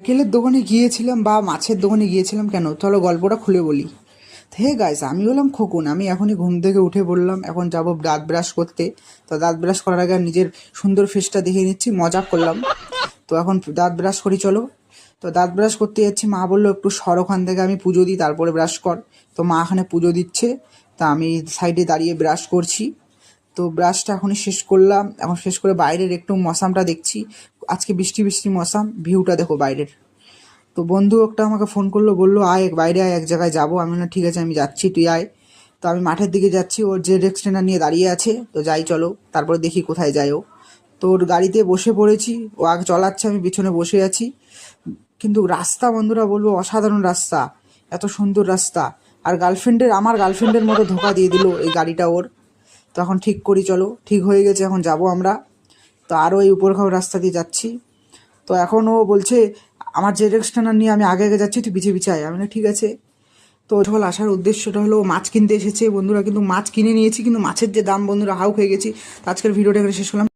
কেলের দোকানে গিয়েছিলাম বা মাছের দোকানে গিয়েছিলাম কেন, চলো গল্পটা খুলে বলি। হে গাইস, আমি হলাম খোকন। আমি এখনই ঘুম থেকে উঠে পড়লাম, এখন যাব দাঁত ব্রাশ করতে। তো দাঁত ব্রাশ করার আগে নিজের সুন্দর ফেসটা দেখে নিচ্ছি, মজা করলাম। তো এখন দাঁত ব্রাশ করি চলো। তো দাঁত ব্রাশ করতে যাচ্ছি, মা বললো একটু সর ওখান থেকে, আমি পুজো দিই তারপরে ব্রাশ কর। তো মা এখানে পুজো দিচ্ছে, তা আমি সাইডে দাঁড়িয়ে ব্রাশ করছি। তো ব্রাশটা এখনই শেষ করলাম, এখন শেষ করে বাইরের একটু মৌসামটা দেখছি। আজকে বৃষ্টি বৃষ্টি মৌসাম, ভিউটা দেখো বাইরের। তো বন্ধু একটা আমাকে ফোন করলো, বললো আয় বাইরে আয়, এক জায়গায় যাবো। আমি বললাম ঠিক আছে, আমি যাচ্ছি, তুই আয়। তো আমি মাঠের দিকে যাচ্ছি, ওর যে এক্সটেন্ডার নিয়ে দাঁড়িয়ে আছে, তো যাই চলো, তারপরে দেখি কোথায় যায় ও। তো ওর গাড়িতে বসে পড়েছি, ও আগে চলাচ্ছে, আমি পিছনে বসে আছি। কিন্তু রাস্তা বন্ধুরা বলবো অসাধারণ রাস্তা, এত সুন্দর রাস্তা। আর আমার গার্লফ্রেন্ডের মতো ধোকা দিয়ে দিল এই গাড়িটা ওর। তো এখন ঠিক করি চলো, ঠিক হয়ে গেছে, এখন যাব আমরা। তো আরও এই উপরখাও রাস্তা দিয়ে যাচ্ছি। তো এখন ও বলছে আমার যে ডিরেকশনটা নিয়ে আমি আগে আগে যাচ্ছি, তুই পিছিয়ে পিছিয়ে আয়। আমি বললাম ঠিক আছে। তো ওর আসার উদ্দেশ্যটা হলো মাছ কিনতে এসেছে বন্ধুরা, কিন্তু মাছ কিনে নিয়েছি, কিন্তু মাছের যে দাম বন্ধুরা হাউ খেয়ে গেছি। তো আজকের ভিডিওটা এখানে শেষ করলাম।